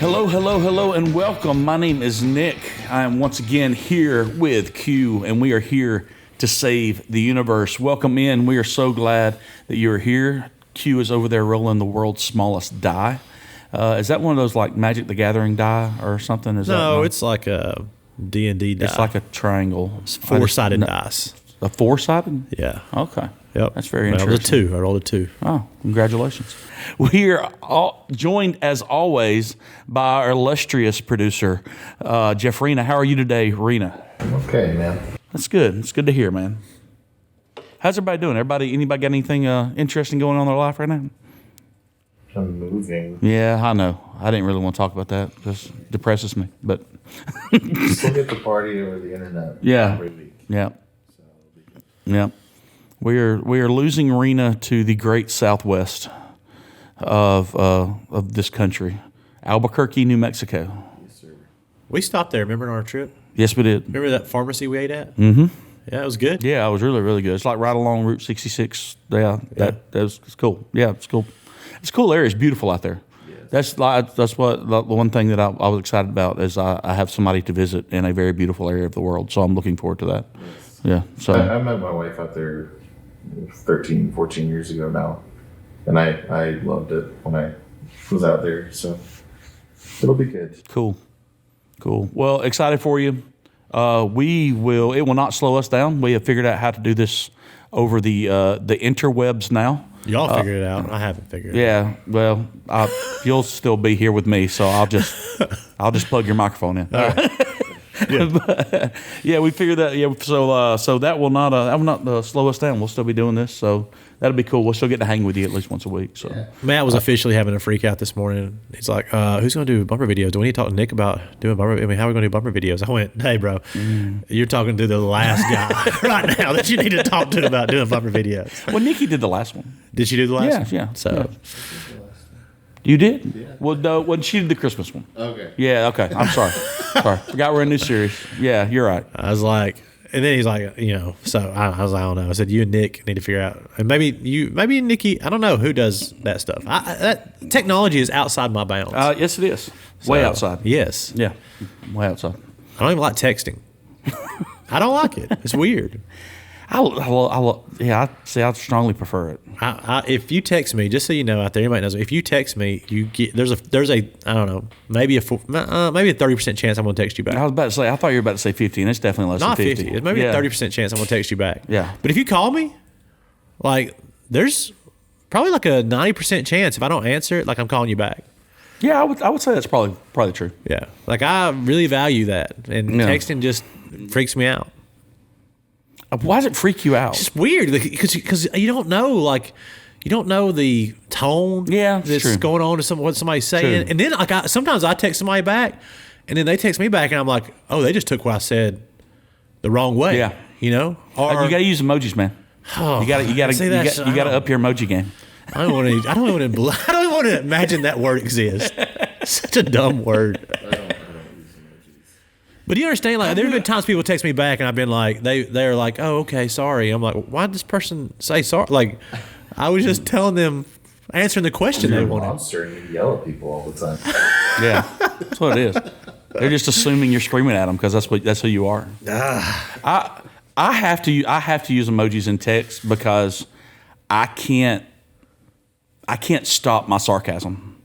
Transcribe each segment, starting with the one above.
Hello, hello, hello, and welcome. My name is Nick. I am once again here with Q, and we are here to save the universe. Welcome in. We are so glad that you're here. Q is over there rolling the world's smallest die. Is that one of those like Magic the Gathering die or something? No, it's like a D&D die. It's like a triangle. It's four-sided dice. A four-sided? Yeah. Okay. Yep. That's very interesting. I rolled a two. Oh, congratulations. We are joined, as always, by our illustrious producer, Jeff Rena. How are you today, Rena? Okay, man. That's good. It's good to hear, man. How's everybody doing? Anybody got anything interesting going on in their life right now? I'm moving. Yeah, I know. I didn't really want to talk about that because it depresses me. But Still get the party over the internet. Yeah. Every week. Yeah. So Yeah. We are losing Rena to the great Southwest of this country, Albuquerque, New Mexico. yes, sir. We stopped there, remember, on our trip? Yes, we did. Remember that pharmacy we ate at? Mm-hmm. Yeah, it was good. Yeah, it was really, really good. It's like right along Route 66. Yeah, it's cool. Yeah, it's cool. It's a cool area. It's beautiful out there. Yes. That's what the one thing that I was excited about is I have somebody to visit in a very beautiful area of the world. So I'm looking forward to that. Yes. Yeah. So I met my wife out there 13, 14 years ago now. And I loved it when I was out there. So it'll be good. cool. Well, excited for you. It will not slow us down. We have figured out how to do this over the interwebs now. Y'all figured it out. I haven't figured it out. Yeah, well, you'll still be here with me, so I'll just plug your microphone in. All right. Yeah, we figured that. Yeah, so that will not slow us down. We'll still be doing this, so that'll be cool. We'll still get to hang with you at least once a week. So Matt was officially having a freak out this morning. He's like, who's going to do bumper videos? Do we need to talk to Nick about doing bumper? I mean, how are we going to do bumper videos? I went, hey, bro, you're talking to the last guy right now that you need to talk to about doing bumper videos. well, Nikki did the last one. Did she do the last one? Yeah. So, You did? Yeah. Well, no, when she did the Christmas one. Okay. Yeah. Okay. I'm sorry. Forgot we're in a new series. Yeah, you're right. I was like, and then he's like, so I was like, I don't know. I said, you and Nick need to figure out, and maybe Nikki, I don't know who does that stuff. That technology is outside my bounds. Yes, it is. Way So, outside. Yes. Yeah. Way outside. I don't even like texting. I don't like it. It's weird. I strongly prefer it. If you text me, just so you know out there, anybody knows, if you text me, you get there's a I don't know, maybe a 30% chance I'm going to text you back. I was about to say, I thought you were about to say 50, and it's definitely less Not than 50. 50. It's maybe Yeah. a 30% chance I'm going to text you back. Yeah. But if you call me, like there's probably like a 90% chance if I don't answer it, like I'm calling you back. Yeah, I would say that's probably true. Yeah. Like I really value that, and Yeah. texting just freaks me out. Why does it freak you out? It's just weird because you don't know the tone that's true. going on to what somebody's saying. True. And then sometimes I text somebody back and then they text me back and I'm like, oh, they just took what I said the wrong way. Yeah. Or You got to use emojis, man. oh, You got to up your emoji game. I don't want to imagine that word exists. Such a dumb word. But do you understand? Like, there have been times people text me back, and I've been like, they're like, "Oh, okay, sorry." I'm like, "Why did this person say sorry?" Like, I was just telling them, answering the question they You're a wanted. monster and you yell at people all the time. Yeah, that's what it is. They're just assuming you're screaming at them because that's who you are. I have to use emojis in text because I can't stop my sarcasm.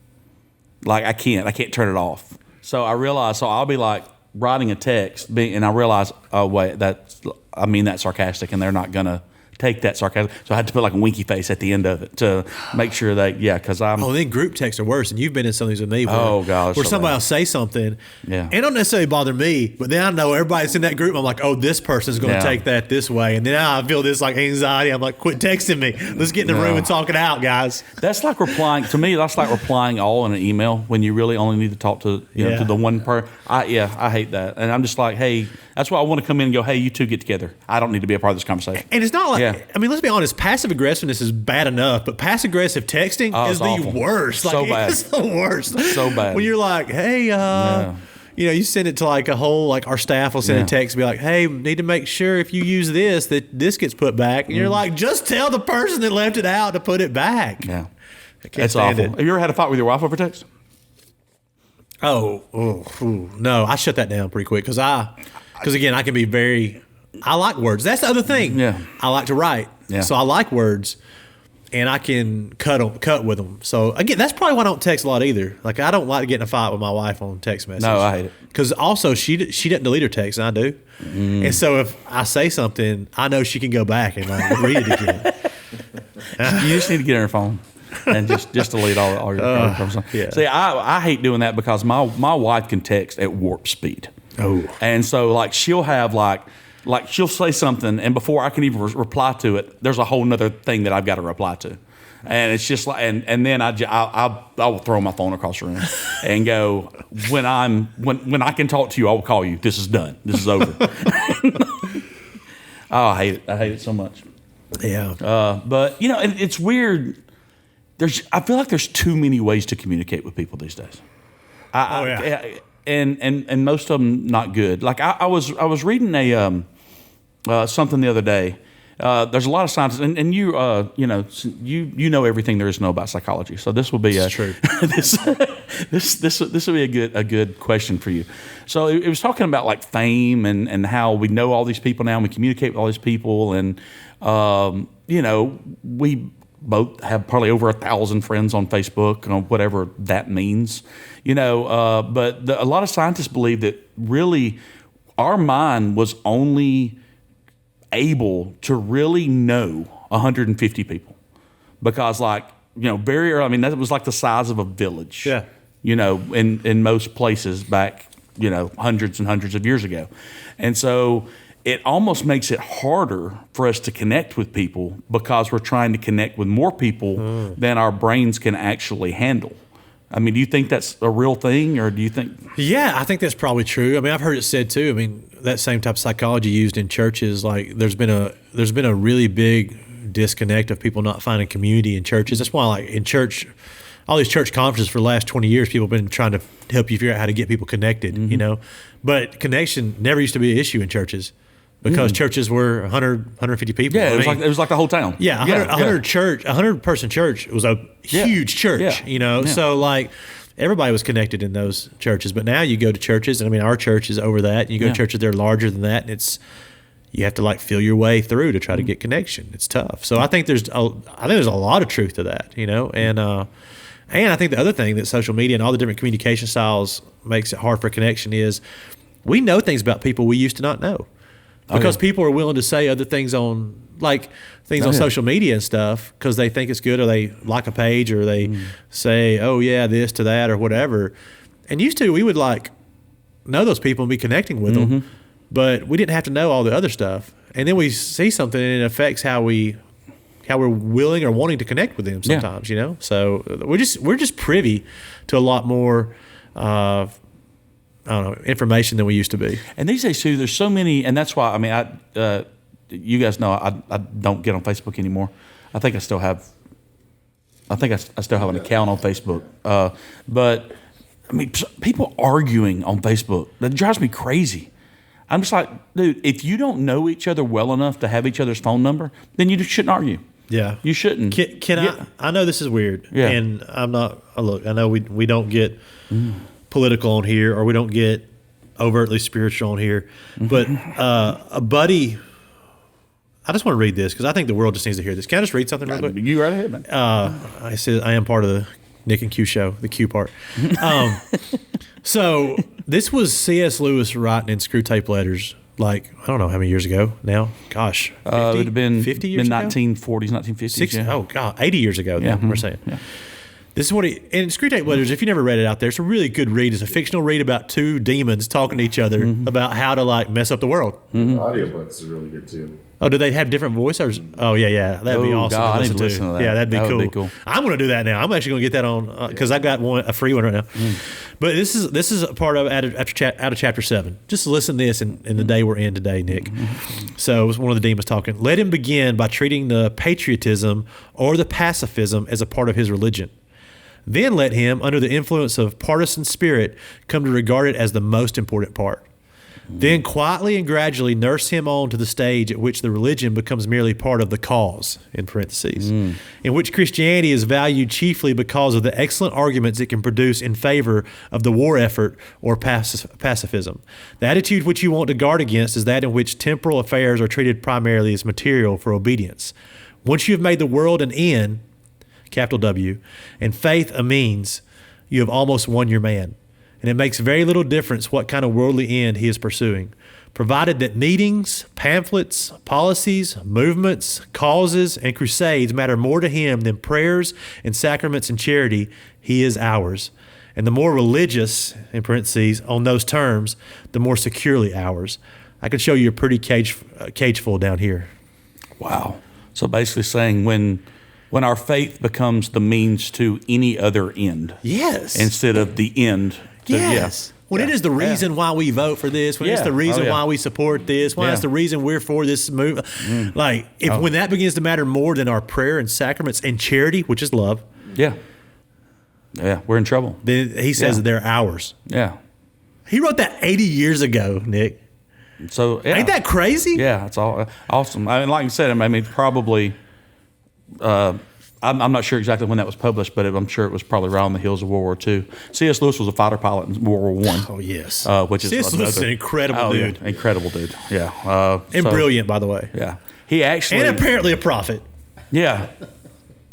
Like I can't turn it off. So I'll be like writing a text and I realize, oh wait, I mean that sarcastic, and they're not gonna take that sarcasm. So I had to put like a winky face at the end of it to make sure that because I'm. Oh, then group texts are worse, and you've been in some of these with me. Where, gosh, where so somebody bad. will say something, Yeah. it don't necessarily bother me, but then I know everybody's in that group. I'm like, oh, this person's going to Yeah. take that this way, and then I feel this like anxiety. I'm like, quit texting me. Let's get in the room and talk it out, guys. That's like replying to me. That's like replying all in an email when you really only need to talk to to the one person. I hate that, and I'm just like, hey, that's why I want to come in and go, hey, you two get together. I don't need to be a part of this conversation. And it's not like, Yeah. I mean, let's be honest, passive aggressiveness is bad enough, but passive aggressive texting is it's the awful. worst. So Like, bad. it's the worst. So bad. When you're like, hey, you send it to like a whole, like our staff will send a text and be like, hey, need to make sure if you use this, that this gets put back. And you're like, just tell the person that left it out to put it back. Yeah. I can't It's stand awful. it. Have you ever had a fight with your wife over text? No, I shut that down pretty quick because again, I can be very. I like words. That's the other thing. Yeah. I like to write. Yeah. So I like words, and I can cut with them. So again, that's probably why I don't text a lot either. Like I don't like to get in a fight with my wife on text message. No, I hate it. Because also she doesn't delete her text, and I do. And so if I say something, I know she can go back and like read it again. You just need to get on her phone and just delete all your conversations. Yeah. See, I hate doing that because my wife can text at warp speed. Oh. And so like she'll have like she'll say something, and before I can even reply to it, there's a whole nother thing that I've got to reply to. And it's just like, and then I will throw my phone across the room and go, when I can talk to you, I will call you. This is done. This is over. Oh, I hate it. I hate it so much. Yeah. But it's weird. I feel like there's too many ways to communicate with people these days. And most of them not good. Like I was reading something the other day. There's a lot of scientists, and you know everything there is to know about psychology. So this will be true. this will be a good question for you. So it was talking about like fame and how we know all these people now, and we communicate with all these people, and we both have probably over 1,000 friends on Facebook, whatever that means, but a lot of scientists believe that really our mind was only able to really know 150 people because very early, I mean, that was like the size of a village, in most places back, hundreds and hundreds of years ago. And so it almost makes it harder for us to connect with people because we're trying to connect with more people than our brains can actually handle. I mean, do you think that's a real thing, or do you think? Yeah, I think that's probably true. I mean, I've heard it said too. I mean, that same type of psychology used in churches. Like, there's been a really big disconnect of people not finding community in churches. That's why, like in church, all these church conferences for the last 20 years, people have been trying to help you figure out how to get people connected. But connection never used to be an issue in churches. Because churches were 100, 150 people. Yeah, it was like the whole town. Yeah, 100 person church was a huge church, So like everybody was connected in those churches. But now you go to churches, and I mean our church is over that. And you go to churches that are larger than that, and you have to like feel your way through to try to get connection. It's tough. So I think there's a lot of truth to that, and I think the other thing that social media and all the different communication styles makes it hard for connection is we know things about people we used to not know. Because people are willing to say other things on social media and stuff because they think it's good, or they like a page, or they say, oh yeah, this to that or whatever. And used to, we would like know those people and be connecting with them, but we didn't have to know all the other stuff. And then we see something and it affects how we're willing or wanting to connect with them sometimes, So we're just privy to a lot more information than we used to be. And these days too, there's so many, and that's why, I mean, you guys know I don't get on Facebook anymore. I think I still have an account on Facebook. But I mean, people arguing on Facebook, that drives me crazy. I'm just like, dude, if you don't know each other well enough to have each other's phone number, then you just shouldn't argue. Yeah. You shouldn't. Can I know this is weird. Yeah. And I'm not, look, I know we don't get political on here, or we don't get overtly spiritual on here, but a buddy, I just want to read this because I think the world just needs to hear this. Can I just read something real quick? You right ahead, man. I said I am part of the Nick and Q show, the Q part. So this was C.S. Lewis writing in screw tape letters, like, I don't know how many years ago now. Gosh, 50, it would have been 50 years ago? 1940s, 1950s. Oh God, 80 years ago. Yeah, we're saying. Yeah. This is what in Screw Tape Letters, if you never read it out there, it's a really good read. It's a fictional read about two demons talking to each other about how to like mess up the world. Audiobooks is really good too. Oh, do they have different voices? Oh, yeah. That'd be awesome. God, I need to listen to that. Yeah, that'd be cool. Cool. I'm going to do that now. I'm actually going to get that on because I got a free one right now. But this is a part of out of chapter 7. Just listen to this in the day we're in today, Nick. So it was one of the demons talking. Let him begin by treating the patriotism or the pacifism as a part of his religion. Then let him, under the influence of partisan spirit, come to regard it as the most important part. Then quietly and gradually nurse him on to the stage at which the religion becomes merely part of the cause, in parentheses, in which Christianity is valued chiefly because of the excellent arguments it can produce in favor of the war effort or pacifism. The attitude which you want to guard against is that in which temporal affairs are treated primarily as material for obedience. Once you have made the world an end, capital W, and faith a means, you have almost won your man. And it makes very little difference what kind of worldly end he is pursuing, provided that meetings, pamphlets, policies, movements, causes, and crusades matter more to him than prayers and sacraments and charity. He is ours. And the more religious, in parentheses, on those terms, the more securely ours. I could show you a pretty cage full down here. Wow. So basically saying when our faith becomes the means to any other end. Yes. Instead of the end. Yes. When it is the reason why we vote for this, when it's the reason why we support this, when it's the reason we're for this move. Like, when that begins to matter more than our prayer and sacraments and charity, which is love. Yeah. Yeah, we're in trouble. Then he says they're ours. Yeah. He wrote that 80 years ago, Nick. So, ain't that crazy? Yeah, it's all awesome. I mean, like you said, I mean, probably... I'm not sure exactly when that was published, but I'm sure it was probably right on the heels of World War II. C.S. Lewis was a fighter pilot in World War I. Oh, yes. Which is C.S. Lewis is an incredible dude. Yeah, incredible dude. Yeah. And brilliant, by the way. Yeah. He actually... And apparently a prophet. Yeah.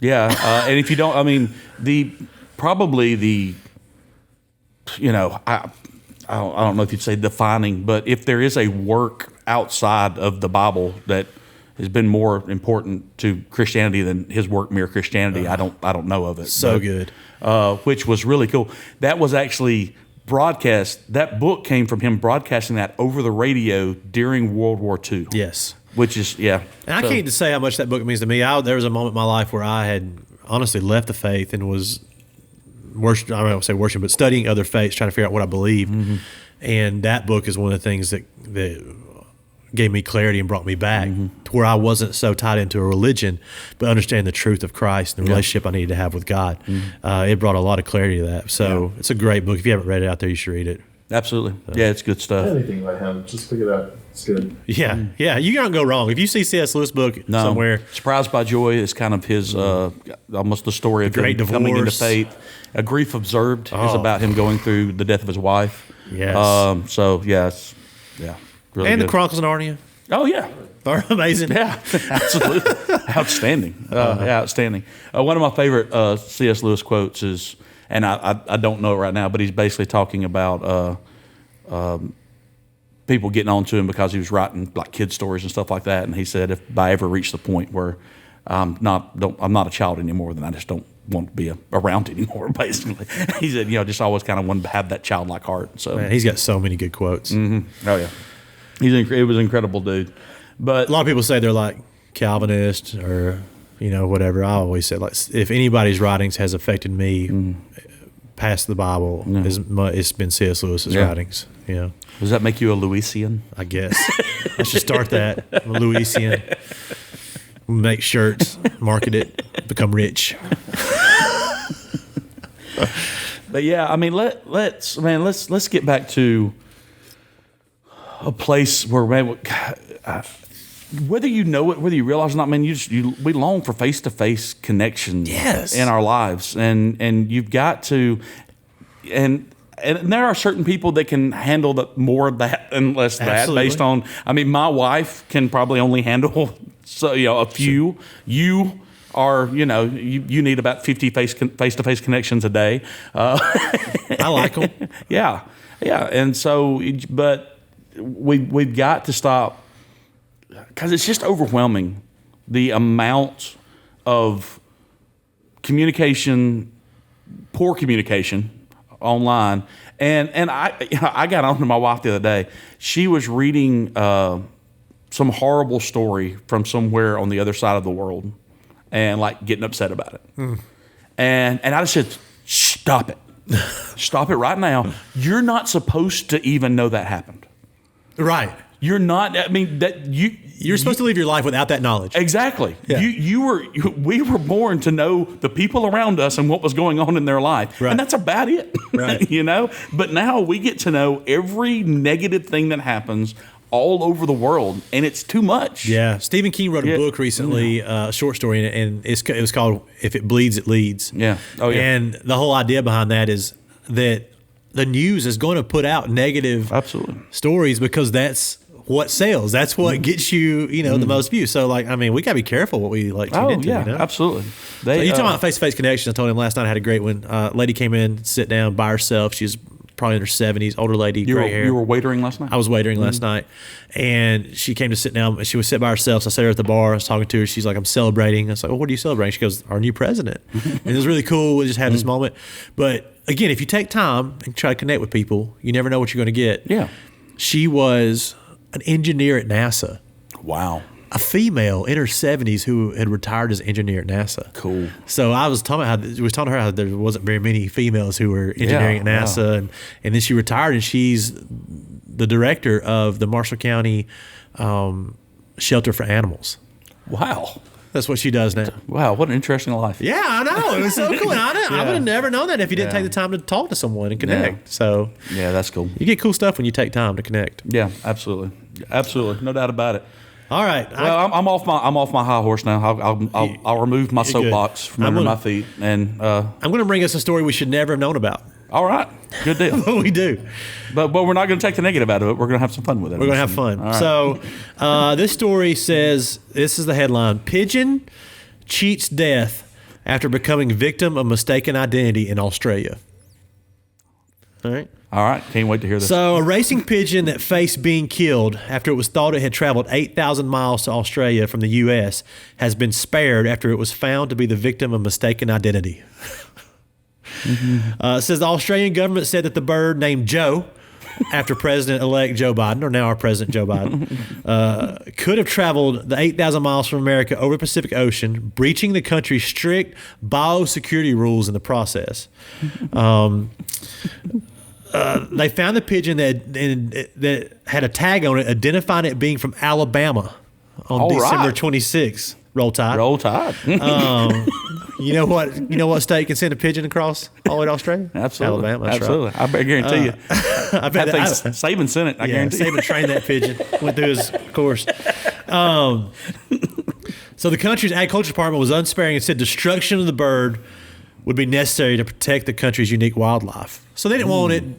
Yeah. And if you don't... I mean, I don't know if you'd say defining, but if there is a work outside of the Bible that has been more important to Christianity than his work, Mere Christianity, I don't know of it. So good. Which was really cool. That was actually broadcast. That book came from him broadcasting that over the radio during World War II. Yes. Which is, yeah. And I can't say how much that book means to me. There was a moment in my life where I had honestly left the faith and was I don't want to say worshiping, but studying other faiths, trying to figure out what I believe. Mm-hmm. And that book is one of the things that gave me clarity and brought me back to where I wasn't so tied into a religion, but understanding the truth of Christ and the relationship I needed to have with God. It brought a lot of clarity to that. So it's a great book. If you haven't read it out there, you should read it. Absolutely. Yeah, it's good stuff. Anything by him, just pick it up. It's good. Yeah, yeah. You can't go wrong. If you see C.S. Lewis book somewhere. Surprised by Joy is kind of his, almost the story of great him coming into divorce. faith. A Grief Observed is about him going through the death of his wife. Yes. So, yes. Yeah. Really and good. the Chronicles of Narnia. Oh, yeah. They're amazing. Yeah, absolutely. Outstanding. Outstanding. One of my favorite C.S. Lewis quotes is, and I don't know it right now, but he's basically talking about people getting on to him because he was writing like kid stories and stuff like that. And he said, if I ever reach the point where I'm not a child anymore, then I just don't want to be around anymore, basically. He said, just always kind of wanted to have that childlike heart. So man, he's got so many good quotes. Mm-hmm. Oh, yeah. It was an incredible dude. But a lot of people say they're like Calvinist or, whatever. I always say, like, if anybody's writings has affected me past the Bible, it's been C.S. Lewis's writings. Does that make you a Lewisian? I guess. I should start that. I'm a Lewisian. Make shirts, market it, become rich. But yeah, I mean, let's get back to a place where, man, whether you know it, whether you realize it or not, man, we long for face-to-face connection in our lives, and you've got to, and there are certain people that can handle more of that and less of that. Based on, I mean, my wife can probably only handle a few. You are, you need about 50 face-to-face connections a day. I like them. Yeah, and so, but we've got to stop, because it's just overwhelming, the amount of poor communication online. And I got on to my wife the other day. She was reading some horrible story from somewhere on the other side of the world and like getting upset about it. And I just said, stop it. Stop it right now. You're not supposed to even know that happened. Right. You're not. I mean, that you're supposed to live your life without that knowledge. Exactly. Yeah. We were born to know the people around us and what was going on in their life, Right. and that's about it. Right. You know. But now we get to know every negative thing that happens all over the world, and it's too much. Yeah. Stephen King wrote a book recently, a short story, and it was called "If It Bleeds, It Leads." Yeah. Oh yeah. And the whole idea behind that is that the news is going to put out negative Absolutely. stories because that's what sells. That's what gets you, the most views. So, like, I mean, we got to be careful what we like tune into. Yeah, you know? absolutely. So you talking about face-to-face connection? I told him last night I had a great one. Lady came in, sit down by herself. She's probably in her 70s, older lady, gray hair. You were waitering last night? I was waitering last night, and she came to sit down. She was sitting by herself, so I sat her at the bar. I was talking to her. She's like, I'm celebrating. I was like, well, what are you celebrating? She goes, our new president. And it was really cool. We just had this moment. But again, if you take time and try to connect with people, you never know what you're going to get. Yeah. She was an engineer at NASA. Wow. A female in her 70s who had retired as an engineer at NASA. Cool. So I was telling her how there wasn't very many females who were engineering at NASA, and then she retired, and she's the director of the Marshall County Shelter for Animals. Wow. That's what she does now. Wow, what an interesting life. Yeah, I know. It was so cool. I would have never known that if you didn't take the time to talk to someone and connect. Yeah. So Yeah, that's cool. you get cool stuff when you take time to connect. Yeah, absolutely. Absolutely. No doubt about it. All right. Well, I'm off my high horse now. I'll remove my soapbox from under my feet, and I'm going to bring us a story we should never have known about. all right, good deal. We do. But we're not going to take the negative out of it. We're going to have some fun with it. We're going to have fun. All right. So this story says, this is the headline: Pigeon cheats death after becoming victim of mistaken identity in Australia. All right. All right, can't wait to hear this. So a racing pigeon that faced being killed after it was thought it had traveled 8,000 miles to Australia from the U.S. has been spared after it was found to be the victim of mistaken identity. It says the Australian government said that the bird named Joe, after President-elect Joe Biden, or now our President Joe Biden, could have traveled the 8,000 miles from America over the Pacific Ocean, breaching the country's strict biosecurity rules in the process. They found the pigeon that had a tag on it, identifying it being from Alabama on All December right. 26th. Roll Tide. Roll Tide. You know what state can send a pigeon across all the way to Australia? Absolutely. Alabama. That's Absolutely. right. I guarantee you. I bet I think Saban sent it. I guarantee Saban trained that pigeon. Went through his course. So the country's agriculture department was unsparing and said destruction of the bird would be necessary to protect the country's unique wildlife. So they didn't want it,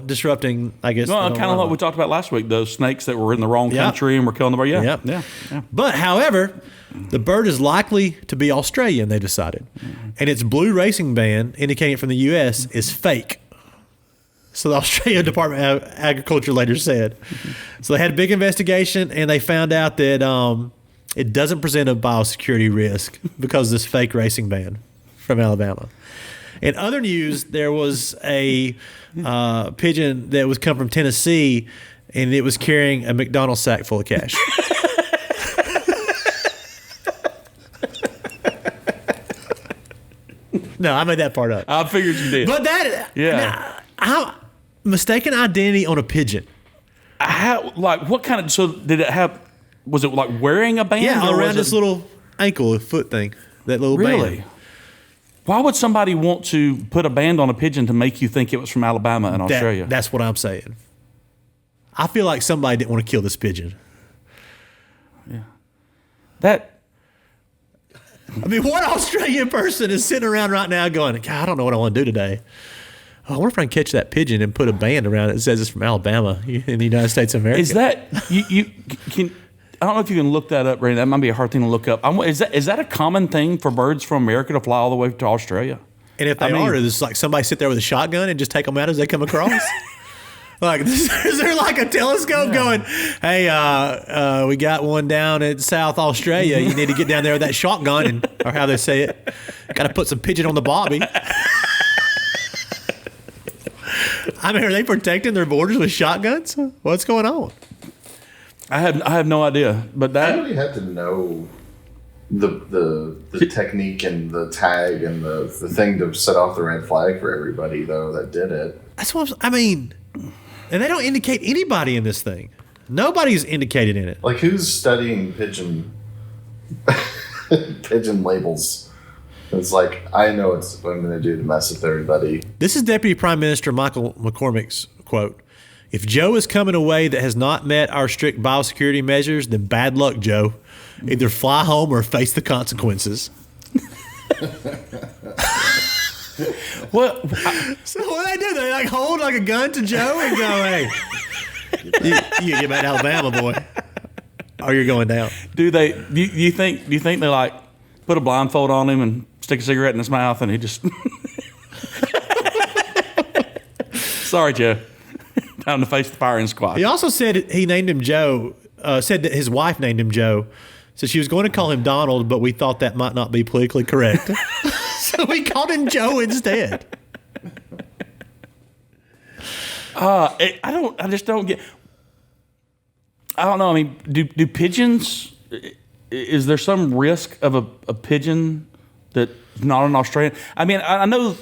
disrupting, I guess. Well, kind of like we talked about last week, those snakes that were in the wrong country and were killing the bird. Yeah. Yep. Yeah. But, however, the bird is likely to be Australian, they decided. And its blue racing band, indicating it from the U.S., is fake. So the Australian Department of Agriculture later said. So they had a big investigation, and they found out that it doesn't present a biosecurity risk because of this fake racing band from Alabama. In other news, there was a pigeon that was come from Tennessee, and it was carrying a McDonald's sack full of cash. No, I made that part up. I figured you did. But that, how mistaken identity on a pigeon? What kind of? So did it have? Was it like wearing a band? Yeah, or around was this it, little ankle, foot thing, that little really? band. Why would somebody want to put a band on a pigeon to make you think it was from Alabama and Australia? That's what I'm saying. I feel like somebody didn't want to kill this pigeon. Yeah. I mean, what Australian person is sitting around right now going, God, I don't know what I want to do today. I wonder if I can catch that pigeon and put a band around it that says it's from Alabama in the United States of America. Is that you can? I don't know if you can look that up, Randy. That might be a hard thing to look up. Is that a common thing for birds from America to fly all the way to Australia? And if they are, does like somebody sit there with a shotgun and just take them out as they come across? Like, is there like a telescope going, hey, we got one down in South Australia. You need to get down there with that shotgun, or how they say it. Got to put some pigeon on the bobby. I mean, are they protecting their borders with shotguns? What's going on? I have no idea, but I that really had to know the technique and the tag and the thing to set off the red flag for everybody though that did it. That's what I mean. And they don't indicate anybody in this thing. Nobody's indicated in it. Like, who's studying pigeon pigeon labels? It's like, I know it's what I'm going to do to mess with everybody. This is Deputy Prime Minister Michael McCormick's quote. If Joe is coming a way that has not met our strict biosecurity measures, then bad luck, Joe. Either fly home or face the consequences. What? So what they do? They like hold like a gun to Joe and go, "Hey, you get back to Alabama, boy, or you're going down." Do they? Do you think they like put a blindfold on him and stick a cigarette in his mouth and he just? Sorry, Joe. Time to face the firing squad. He also said he named him Joe. Said that his wife named him Joe. So she was going to call him Donald, but we thought that might not be politically correct. So we called him Joe instead. I just don't get. I don't know. I mean, do pigeons? Is there some risk of a pigeon that's not an Australian? I mean, I know.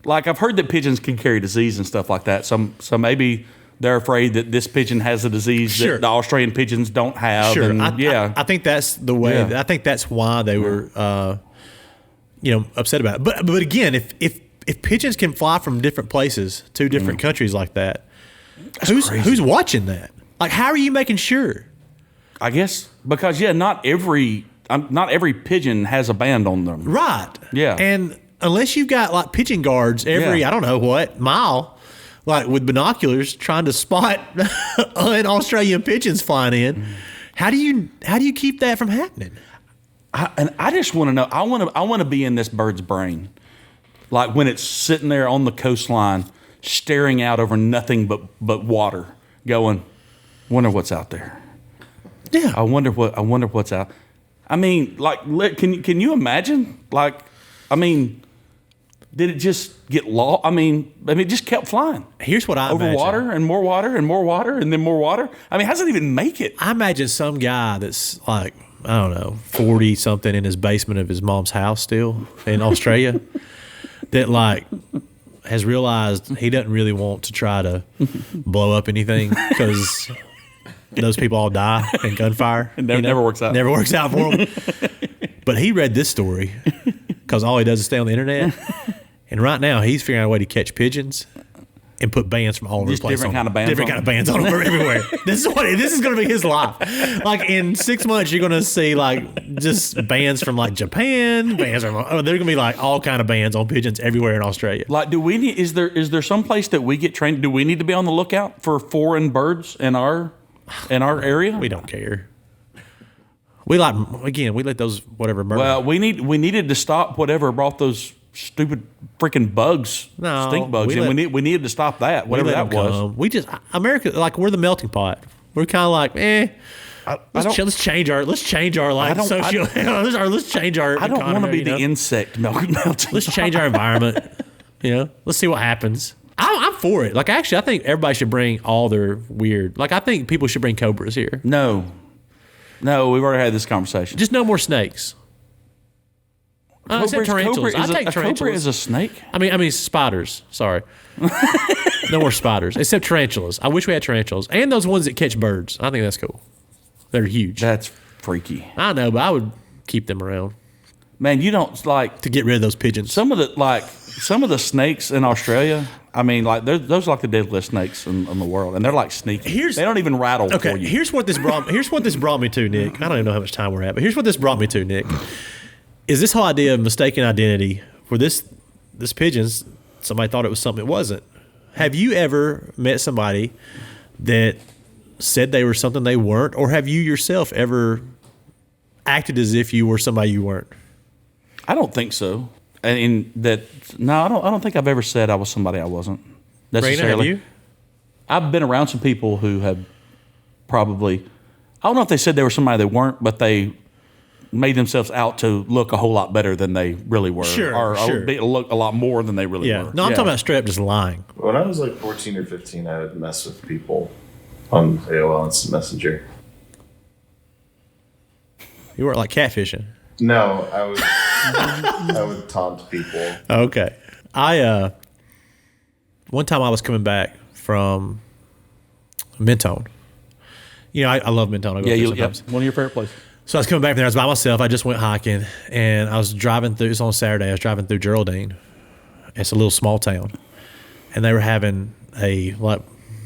Like, I've heard that pigeons can carry disease and stuff like that. So maybe they're afraid that this pigeon has a disease that the Australian pigeons don't have. Sure. And, I think that's the way. Yeah. I think that's why they were, upset about it. But again, if pigeons can fly from different places to different countries like that, who's watching that? Like, how are you making sure? I guess because not every pigeon has a band on them. Right. Yeah. And unless you've got like pigeon guards every, I don't know what, mile, like with binoculars trying to spot an Australian pigeons flying in, how do you keep that from happening? I just want to know. I want to be in this bird's brain, like when it's sitting there on the coastline, staring out over nothing but water, going, "Wonder what's out there." Yeah. I wonder what's out. I mean, like, can you imagine? Like, I mean, did it just get lost? I mean, it just kept flying. Here's what I over imagine. water and more water and more water and then more water. I mean, how does it even make it? I imagine some guy that's like, I don't know, 40 something in his basement of his mom's house still in Australia that like has realized he doesn't really want to try to blow up anything because those people all die in gunfire. It never works out. Never works out for him. But he read this story because all he does is stay on the internet. And right now he's figuring out a way to catch pigeons and put bands from all over the place. Different kind of bands. Different kind of bands on them everywhere. This is going to be his life. Like in 6 months, you're going to see like just bands from like Japan. Bands from they're going to be like all kind of bands on pigeons everywhere in Australia. Like, is there some place that we get trained? Do we need to be on the lookout for foreign birds in our area? We don't care. We let those whatever murder. Well, we needed to stop whatever brought those stupid freaking bugs, stink bugs, and we needed to stop that, whatever that was. We just America, like we're the melting pot. We're kind of like, let's change our like social. Let's change our. I don't want to be the insect melting. Let's change our environment. Let's see what happens. I'm for it. Like, actually, I think everybody should bring all their weird. Like, I think people should bring cobras here. No, we've already had this conversation. Just no more snakes. Except tarantulas. I take tarantulas. Cobra is a snake? I mean spiders. Sorry. No more spiders. Except tarantulas. I wish we had tarantulas. And those ones that catch birds. I think that's cool. They're huge. That's freaky. I know, but I would keep them around. Man, you don't like to get rid of those pigeons. Some of the snakes in Australia, I mean, like those are like the deadliest snakes in the world, and they're like sneaky. They don't even rattle for you. Here's what this brought me to, Nick. I don't even know how much time we're at, but here's what this brought me to, Nick. Is this whole idea of mistaken identity for this pigeons? Somebody thought it was something it wasn't. Have you ever met somebody that said they were something they weren't, or have you yourself ever acted as if you were somebody you weren't? I don't think so. I don't think I've ever said I was somebody I wasn't necessarily. Raina, have you? I've been around some people who have probably, I don't know if they said they were somebody they weren't, but they made themselves out to look a whole lot better than they really were. Sure. Look a lot more than they really were. No, I'm talking about straight up just lying. When I was like 14 or 15, I would mess with people on AOL Instant Messenger. You weren't like catfishing. No, I would taunt people. Okay. One time I was coming back from Mentone, You know, I love Mentone. I go there sometimes. One of your favorite places. So I was coming back from there. I was by myself. I just went hiking, and I was driving through. It was on Saturday. I was driving through Geraldine. It's a little small town, and they were having a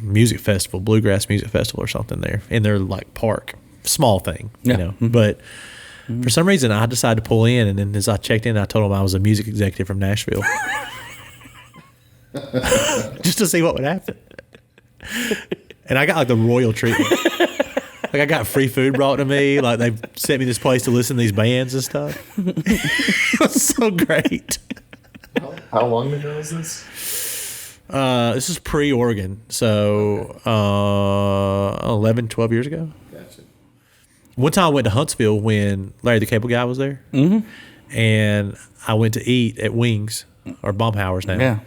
music festival, bluegrass music festival or something there in their park. Small thing, you know. Mm-hmm. But for some reason, I decided to pull in, and then as I checked in, I told them I was a music executive from Nashville, just to see what would happen. And I got the royal treatment. I got free food brought to me. They sent me this place to listen to these bands and stuff. It was so great. How long ago was this? This is pre-Oregon, so 11, 12 years ago. Gotcha. One time I went to Huntsville when Larry the Cable Guy was there, and I went to eat at Wings, or Baumhauer's now. Yeah.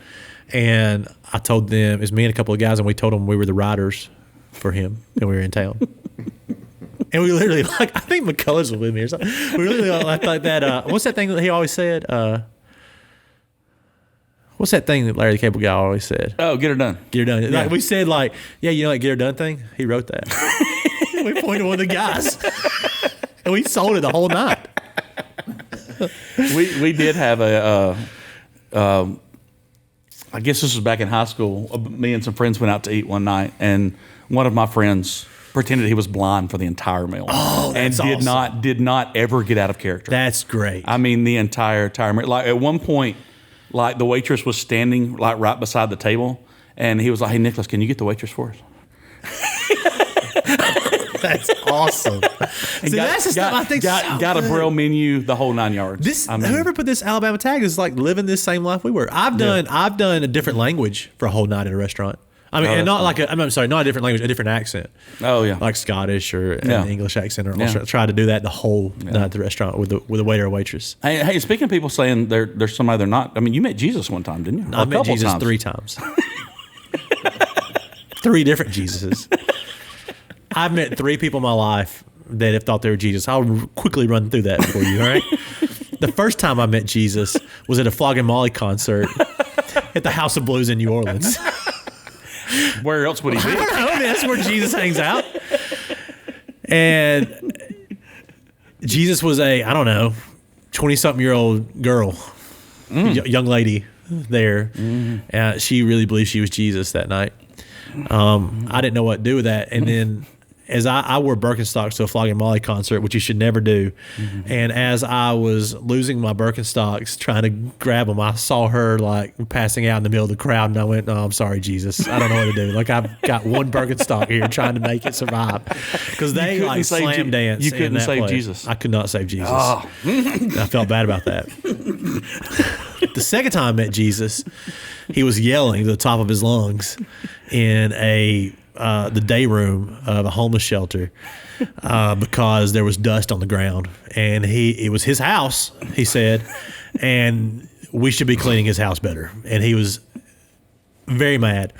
And I told them, it was me and a couple of guys, and we told them we were the writers for him, and we were in town. And we literally, I think McCullers was with me or something. We really like that. What's that thing that he always said? What's that thing that Larry the Cable Guy always said? Oh, get her done. Get her done. Yeah. We said yeah, you know that get her done thing? He wrote that. We pointed to one of the guys. And we sold it the whole night. We did have I guess this was back in high school. Me and some friends went out to eat one night, and one of my friends pretended he was blind for the entire meal. Oh, that's and did not ever get out of character. That's great. I mean, the entire meal. At one point, the waitress was standing right beside the table, and he was like, "Hey, Nicholas, can you get the waitress for us?" That's awesome. That's the stuff I think got a Braille menu, the whole 9 yards. Whoever put this Alabama tag is living this same life we were. I've done a different language for a whole night at a restaurant. I mean, and not I'm sorry, not a different language, a different accent. Oh yeah, like Scottish or an English accent, or try to do that the whole night at the restaurant with a waiter or waitress. Hey, speaking of people saying there's somebody they're not. I mean, you met Jesus one time, didn't you? I met Jesus 3 times. 3 different Jesuses. I've met 3 people in my life that have thought they were Jesus. I'll quickly run through that for you, all right? The first time I met Jesus was at a Flogging Molly concert at the House of Blues in New Orleans. Where else would he be? I don't know. That's where Jesus hangs out. And Jesus was a, 20-something-year-old girl, young lady there. She really believed she was Jesus that night. I didn't know what to do with that. And then as I wore Birkenstocks to a Flogging Molly concert, which you should never do. And as I was losing my Birkenstocks, trying to grab them, I saw her passing out in the middle of the crowd, and I went, "Oh, I'm sorry, Jesus. I don't know what to do. I've got one Birkenstock here trying to make it survive." Because they slam dance. You couldn't save place. Jesus. I could not save Jesus. Oh. I felt bad about that. The second time I met Jesus, he was yelling to the top of his lungs in the day room of a homeless shelter because there was dust on the ground, and it was his house, he said, and we should be cleaning his house better. And he was very mad,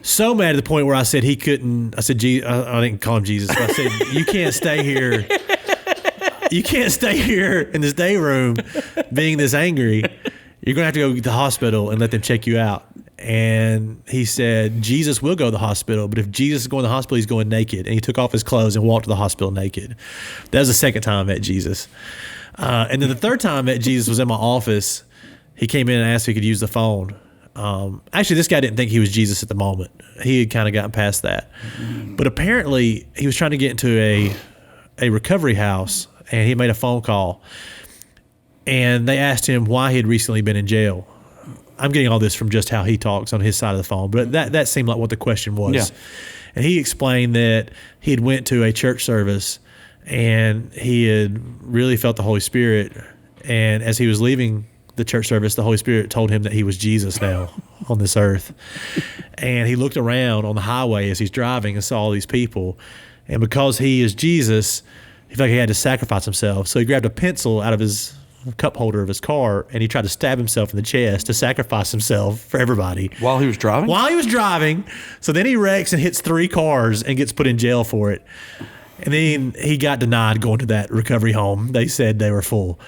so mad to the point where I said he couldn't. I said, I didn't call him Jesus, but I said, "You can't stay here. You can't stay here in this day room being this angry. You're going to have to go to the hospital and let them check you out." And he said, "Jesus will go to the hospital, but if Jesus is going to the hospital, he's going naked." And he took off his clothes and walked to the hospital naked. That was the second time I met Jesus. And then the third time I met Jesus was in my office. He came in and asked if he could use the phone. Actually, this guy didn't think he was Jesus at the moment. He had kind of gotten past that. But apparently, he was trying to get into a recovery house, and he made a phone call. And they asked him why he had recently been in jail. I'm getting all this from just how he talks on his side of the phone, but that seemed like what the question was. Yeah. And he explained that he had went to a church service and he had really felt the Holy Spirit. And as he was leaving the church service, the Holy Spirit told him that he was Jesus now on this earth. And he looked around on the highway as he's driving and saw all these people. And because he is Jesus, he felt like he had to sacrifice himself. So he grabbed a pencil out of his cup holder of his car, and he tried to stab himself in the chest to sacrifice himself for everybody. While he was driving? While he was driving. So then he wrecks and hits 3 cars and gets put in jail for it. And then he got denied going to that recovery home. They said they were full.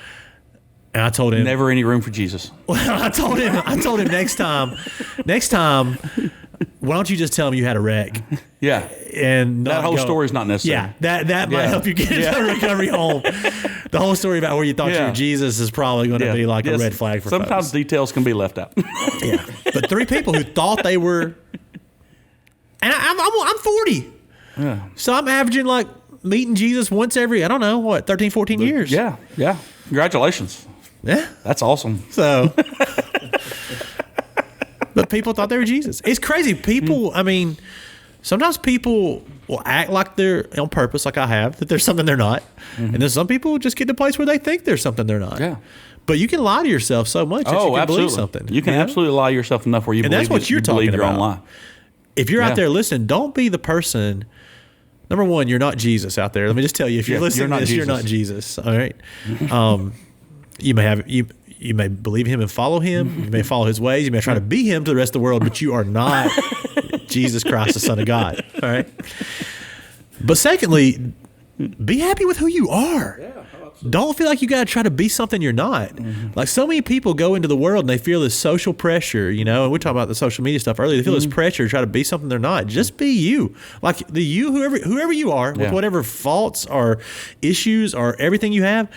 And I told him, never any room for Jesus. Well, I told him next time, why don't you just tell him you had a wreck? Yeah. and that whole story is not necessary. Yeah, that might help you get into recovery home. The whole story about where you thought you were Jesus is probably going to be like a red flag for sometimes folks. Details can be left out. Yeah, but 3 people who thought they were, and I'm 40, so I'm averaging like meeting Jesus once every 13, 14 years. Yeah. Congratulations. Yeah, that's awesome. So, but people thought they were Jesus. It's crazy. People, I mean, sometimes people will act like they're on purpose, like I have, that there's something they're not. And then some people just get to a place where they think there's something they're not. Yeah. But you can lie to yourself so much that you can absolutely. believe something. You can absolutely lie to yourself enough where you believe that's what you're talking your own about. lie. If you're out there listening, don't be the person. Number one, you're not Jesus out there. Let me just tell you, if you're listening to this, you're not Jesus. All right. You may believe him and follow him. You may follow his ways. You may try to be him to the rest of the world, but you are not Jesus Christ, the Son of God. All right. But secondly, be happy with who you are. Don't feel like you got to try to be something you're not. Like so many people go into the world and they feel this social pressure, and we're talking about the social media stuff earlier. They feel this pressure to try to be something they're not. Just be you. Like whoever you are, with whatever faults or issues or everything you have,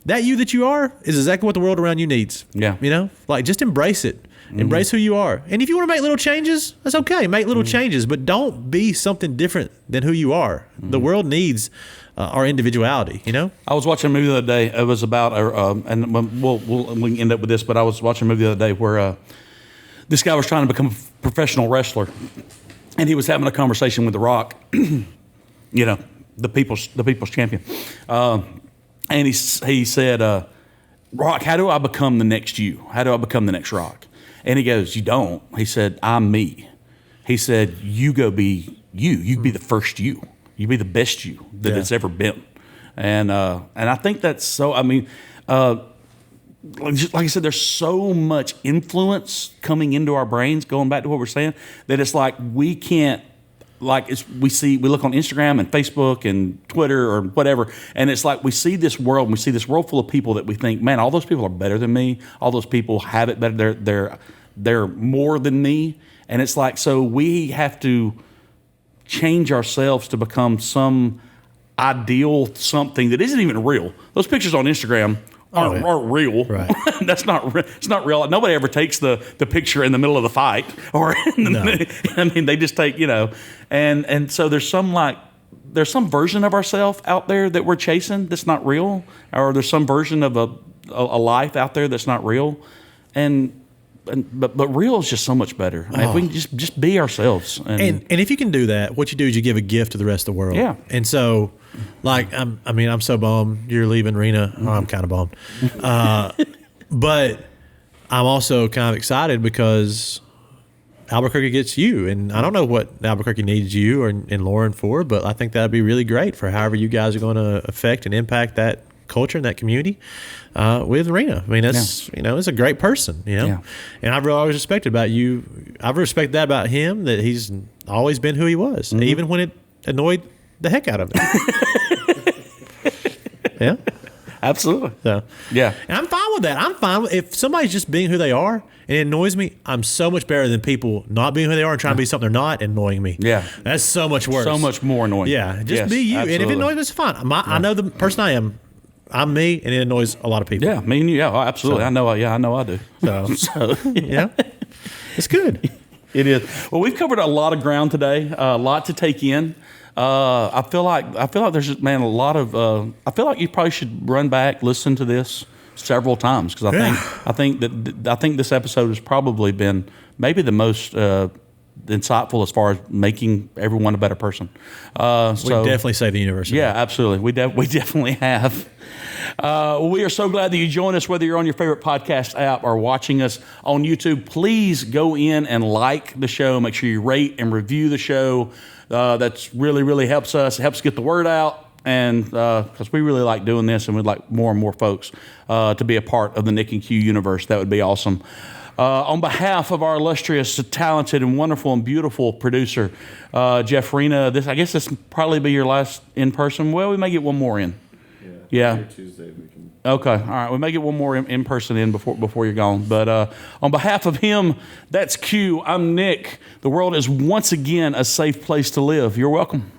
that you that you are is exactly what the world around you needs. Yeah. Like just embrace it. Embrace who you are. And if you want to make little changes, that's okay. Make little changes, but don't be something different than who you are. The world needs our individuality, I was watching a movie the other day. It was about, and we can end up with this, but I was watching a movie the other day where this guy was trying to become a professional wrestler, and he was having a conversation with The Rock, the people's champion, and he said, Rock, how do I become the next you? How do I become the next Rock? And he goes, you don't. He said, I'm me. He said, you go be you. You be the first you. You be the best you that it's ever been. And I think that's so, like I said, there's so much influence coming into our brains, going back to what we're saying, that it's like we can't, we look on Instagram and Facebook and Twitter or whatever, and it's like we see this world, and we see this world full of people that we think, man, all those people are better than me. All those people have it better. They're more than me. And it's like, so we have to change ourselves to become some ideal something that isn't even real. Those pictures on Instagram aren't real. Right. It's not real. Nobody ever takes the picture in the middle of the fight or they just take, and so there's some version of ourselves out there that we're chasing that's not real, or there's some version of a life out there that's not real. But real is just so much better. If we can just be ourselves. And if you can do that, what you do is you give a gift to the rest of the world. Yeah. And so, I'm so bummed you're leaving Rena. I'm kind of bummed. But I'm also kind of excited because Albuquerque gets you. And I don't know what Albuquerque needs you and Lauren for, but I think that'd be really great for however you guys are going to affect and impact that culture and that community with Rena. I mean, that's it's a great person, Yeah. And I've always respected about you. I've respected that about him, that he's always been who he was, even when it annoyed the heck out of me. Yeah, absolutely. So yeah, and I'm fine with that. I'm fine if somebody's just being who they are and it annoys me. I'm so much better than people not being who they are and trying to be something they're not and annoying me. Yeah, that's so much worse. So much more annoying. Yeah, just be you. Absolutely. And if it annoys me, it's fine. I know the person I am. I'm me, and it annoys a lot of people. Yeah, me and you. Yeah, absolutely. So, I know I do. So yeah, it's good. It is. Well, we've covered a lot of ground today. A lot to take in. I feel like there's just, man, a lot of. I feel like you probably should run back, listen to this several times, because I think this episode has probably been maybe the most insightful as far as making everyone a better person. We definitely save the universe. Yeah, absolutely. We definitely have. We are so glad that you join us, whether you're on your favorite podcast app or watching us on YouTube. Please go in and like the show. Make sure you rate and review the show. That's really, really helps us. It helps get the word out. And because we really like doing this, and we'd like more and more folks to be a part of the Nick and Q universe. That would be awesome. On behalf of our illustrious, talented, and wonderful and beautiful producer, Jeff Rena, I guess this will probably be your last in person. Well, we may get one more in. Yeah. Monday, Tuesday we can. Okay. All right. We may get one more in person in before you're gone. But on behalf of him, that's Q. I'm Nick. The world is once again a safe place to live. You're welcome.